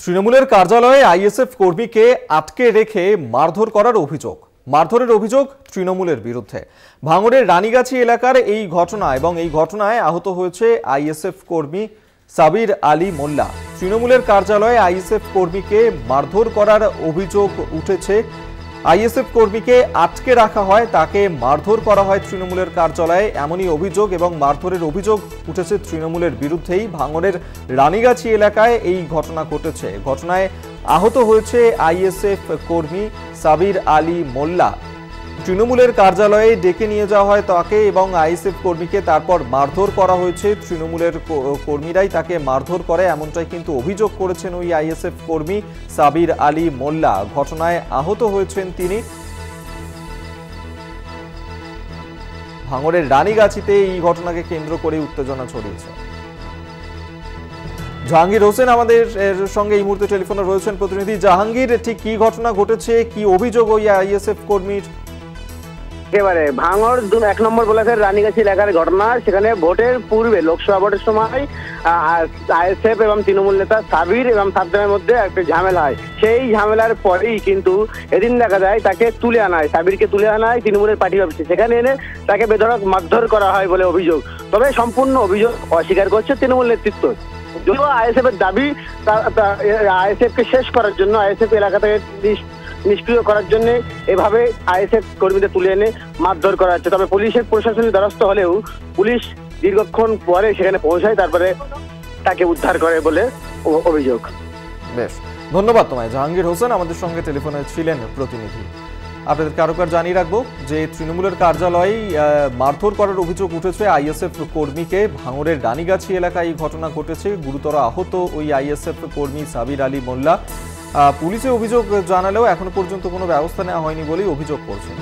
তৃণমূলের কার্যালয়ে আইএসএফ কর্মীকে আটকে রেখে মারধর করার অভিযোগ। মারধরের অভিযোগ তৃণমূলের বিরুদ্ধে। ভাঙড়ের রানীগাছি এলাকার এই ঘটনা এবং এই ঘটনায় আহত হয়েছে আইএসএফ কর্মী সাবির আলী মোল্লা। তৃণমূলের কার্যালয়ে আইএসএফ কর্মীকে মারধর করার অভিযোগ উঠেছে। আইএসএফ কর্মীকে আটকে রাখা হয়, তাকে মারধর করা হয় তৃণমূলের কার্যালয়ে, এমনই অভিযোগ এবং মারধরের অভিযোগ উঠেছে তৃণমূলের বিরুদ্ধেই। ভাঙড়ের রানীগাছি এলাকায় এই ঘটনা ঘটেছে। ঘটনায় আহত হয়েছে আইএসএফ কর্মী সাবির আলী মোল্লা। তৃণমূলের কার্যালয়ে ডেকে নিয়ে যাওয়া হয় তাকে এবং আইএসএফ কর্মীকে তারপর মারধর করা হয়েছে। তৃণমূলের কর্মীরাই তাকে মারধর করে, এমনটাই কিন্তু অভিযোগ করেছেন ওই আইএসএফ কর্মী সাবির আলী মোল্লা। ঘটনায় আহত হয়েছেন তিনি। ভাঙড়ের রানীগাছিতে এই ঘটনাকে কেন্দ্র করে উত্তেজনা ছড়িয়েছে। জাহাঙ্গীর হোসেন আমাদের সঙ্গে এই মুহূর্তে টেলিফোনে রয়েছেন প্রতিনিধি। জাহাঙ্গীর, ঠিক কি ঘটনা ঘটেছে, কি অভিযোগ ওই আইএসএফ কর্মীর? একেবারে ভাঙড় 1 নম্বর ব্লকের রানীগাছি এলাকার ঘটনা। সেখানে ভোটের পূর্বে, লোকসভা ভোটের সময় আইএসএফ এবং তৃণমূল নেতা সাবির এবং সাদ্দামের মধ্যে একটা ঝামেলা হয়। সেই ঝামেলার পরেই কিন্তু এদিন দেখা যায় তাকে তুলে আনা হয়, সাবিরকে তুলে আনা হয় তৃণমূলের পার্টি অফিসে। সেখানে এনে তাকে বেধড়ক মারধর করা হয় বলে অভিযোগ। তবে সম্পূর্ণ অভিযোগ অস্বীকার করছে তৃণমূল নেতৃত্ব। যদিও আইএসএফ এর দাবি আইএসএফ কে শেষ করার জন্য, আইএসএফ এলাকা থেকে নিষ্ক্রিয় করার জন্য এভাবে আইএসএফ কর্মীদের তুলে এনে মারধর করা হচ্ছে। তবে পুলিশের প্রশাসনের দ্বারস্থ হলেও পুলিশ দীর্ঘক্ষণ পরে সেখানে পৌঁছায়, তারপরে তাকে উদ্ধার করে বলে অভিযোগ। বেশ, ধন্যবাদ তোমায় জাহাঙ্গীর হোসেন, আমাদের সঙ্গে টেলিফোনে ছিলেন প্রতিনিধি। আপনাদেরকে আরো জানিয়ে রাখবো যে তৃণমূলের কার্যালয়ে মারধর করার অভিযোগ উঠেছে আইএসএফ কর্মীকে। ভাঙড়ের রানীগাছি এলাকায় এই ঘটনা ঘটেছে। গুরুতর আহত ওই আইএসএফ কর্মী সাবির আলী মোল্লা। পুলিশে অভিযোগ জানালেও এখনো পর্যন্ত কোনো ব্যবস্থা নেওয়া হয়নি বলেই অভিযোগ করছেন।